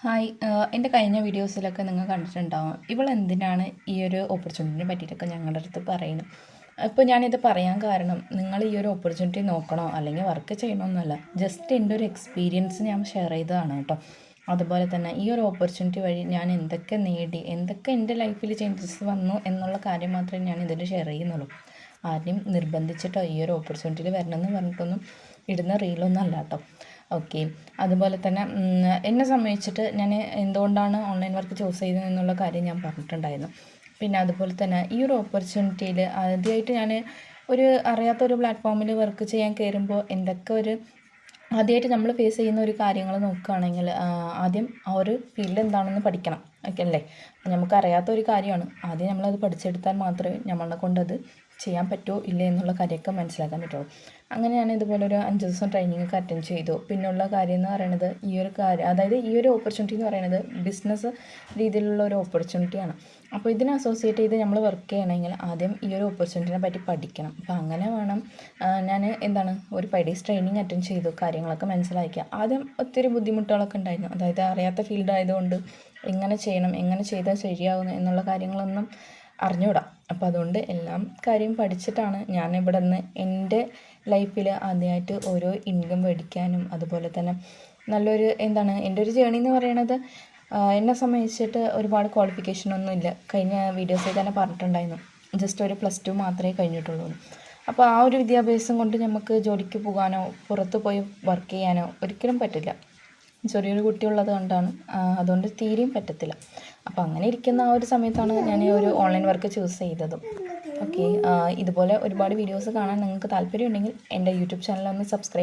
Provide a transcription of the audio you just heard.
Hi എൻ്റെ കഴിഞ്ഞ വീഡിയോസിലൊക്കെ നിങ്ങൾ കണ്ടിട്ടുണ്ടാവും ഇവളെന്തിനാണ് ഈ ഒരു ഓപ്പർച്യൂണിറ്റിനെ പറ്റിയിട്ടൊക്കെ ഞങ്ങളുടെ അടുത്ത് പറയുന്നത്. ഇപ്പോൾ ഞാനിത് പറയാൻ കാരണം നിങ്ങൾ ഈ ഒരു ഓപ്പർച്യൂണിറ്റി നോക്കണോ അല്ലെങ്കിൽ വർക്ക് ചെയ്യണമെന്നല്ല, ജസ്റ്റ് എൻ്റെ ഒരു എക്സ്പീരിയൻസ് ഞാൻ ഷെയർ ചെയ്തതാണ് കേട്ടോ. അതുപോലെ തന്നെ ഈ ഒരു ഓപ്പർച്യൂണിറ്റി വഴി ഞാൻ എന്തൊക്കെ നേടി, എന്തൊക്കെ എൻ്റെ ലൈഫിൽ ചേഞ്ചസ് വന്നു എന്നുള്ള കാര്യം മാത്രമേ ഞാൻ ഇതിൽ ഷെയർ ചെയ്യുന്നുള്ളൂ. ആരെയും നിർബന്ധിച്ചിട്ടോ ഈ ഒരു ഓപ്പർച്യൂണിറ്റിയിൽ വരണമെന്ന് പറഞ്ഞിട്ടൊന്നും ഇടുന്ന റീലൊന്നും അല്ല കേട്ടോ. ഓക്കെ, അതുപോലെ തന്നെ എന്നെ സംബന്ധിച്ചിട്ട് ഞാൻ എന്തുകൊണ്ടാണ് ഓൺലൈൻ വർക്ക് ചൂസ് ചെയ്തത് എന്നുള്ള കാര്യം ഞാൻ പറഞ്ഞിട്ടുണ്ടായിരുന്നു. പിന്നെ അതുപോലെ തന്നെ ഈ ഒരു ഓപ്പർച്യൂണിറ്റിയിൽ ആദ്യമായിട്ട് ഞാൻ അറിയാത്തൊരു പ്ലാറ്റ്ഫോമിൽ വർക്ക് ചെയ്യാൻ കയറുമ്പോൾ ആദ്യമായിട്ട് നമ്മൾ ഫേസ് ചെയ്യുന്ന ഒരു കാര്യങ്ങൾ നോക്കുകയാണെങ്കിൽ ആദ്യം ആ ഒരു ഫീൽഡ് എന്താണെന്ന് പഠിക്കണം. ഓക്കെ അല്ലേ? നമുക്കറിയാത്ത ഒരു കാര്യമാണ്. ആദ്യം നമ്മളത് പഠിച്ചെടുത്താൽ മാത്രമേ നമ്മളെ കൊണ്ടത് ചെയ്യാൻ പറ്റുമോ ഇല്ലേ എന്നുള്ള കാര്യമൊക്കെ മനസ്സിലാക്കാൻ പറ്റുള്ളൂ. അങ്ങനെ ഞാൻ ഇതുപോലെ ഒരു 5 ദിവസം ട്രെയിനിങ് ഒക്കെ അറ്റൻഡ് ചെയ്തു. പിന്നെയുള്ള കാര്യം എന്ന് പറയുന്നത് ഈ ഒരു കാര്യം, അതായത് ഈ ഒരു ഓപ്പർച്യൂണിറ്റി എന്ന് പറയുന്നത് ബിസിനസ് രീതിയിലുള്ള ഒരു ഓപ്പർച്യൂണിറ്റിയാണ്. അപ്പോൾ ഇതിനെ അസോസിയേറ്റ് ചെയ്ത് നമ്മൾ വർക്ക് ചെയ്യണമെങ്കിൽ ആദ്യം ഈ ഒരു ഓപ്പർച്യൂണിറ്റിനെ പറ്റി പഠിക്കണം. അപ്പോൾ അങ്ങനെ വേണം. ഞാൻ ഒരു 5 ഡേയ്സ് ട്രെയിനിങ് അറ്റൻഡ് ചെയ്തു, കാര്യങ്ങളൊക്കെ മനസ്സിലാക്കുക. ആദ്യം ഒത്തിരി ബുദ്ധിമുട്ടുകളൊക്കെ ഉണ്ടായിരുന്നു. അതായത് അറിയാത്ത ഫീൽഡ് ആയതുകൊണ്ട് എങ്ങനെ ചെയ്യണം, എങ്ങനെ ചെയ്താൽ ശരിയാവുന്നു എന്നുള്ള കാര്യങ്ങളൊന്നും അറിഞ്ഞുകൂടാ. അപ്പോൾ അതുകൊണ്ട് എല്ലാം കാര്യം പഠിച്ചിട്ടാണ് ഞാൻ ഇവിടെ നിന്ന് എൻ്റെ ലൈഫിൽ ആദ്യമായിട്ട് ഓരോ ഇൻകം മേടിക്കാനും അതുപോലെ തന്നെ നല്ലൊരു എൻ്റെ ഒരു ജേണി എന്ന് പറയണത് എന്നെ സംബന്ധിച്ചിട്ട് ഒരുപാട് ക്വാളിഫിക്കേഷനൊന്നും ഇല്ല. കഴിഞ്ഞ വീഡിയോസിൽ തന്നെ പറഞ്ഞിട്ടുണ്ടായിരുന്നു, ജസ്റ്റ് ഒരു +2 മാത്രമേ കഴിഞ്ഞിട്ടുള്ളൂ. അപ്പോൾ ആ ഒരു വിദ്യാഭ്യാസം കൊണ്ട് നമുക്ക് ജോലിക്ക് പോകാനോ പുറത്ത് പോയി വർക്ക് ചെയ്യാനോ ഒരിക്കലും പറ്റില്ല. ചെറിയൊരു കുട്ടിയുള്ളത് കൊണ്ടാണ്, അതുകൊണ്ട് തീരെയും പറ്റത്തില്ല. അപ്പോൾ അങ്ങനെ ഇരിക്കുന്ന ആ ഒരു സമയത്താണ് ഞാൻ ഈ ഒരു ഓൺലൈൻ വർക്ക് ചൂസ് ചെയ്തതും. ഓക്കെ, ഇതുപോലെ ഒരുപാട് വീഡിയോസ് കാണാൻ നിങ്ങൾക്ക് താല്പര്യമുണ്ടെങ്കിൽ എൻ്റെ യൂട്യൂബ് ചാനൽ ഒന്ന് സബ്സ്ക്രൈബ്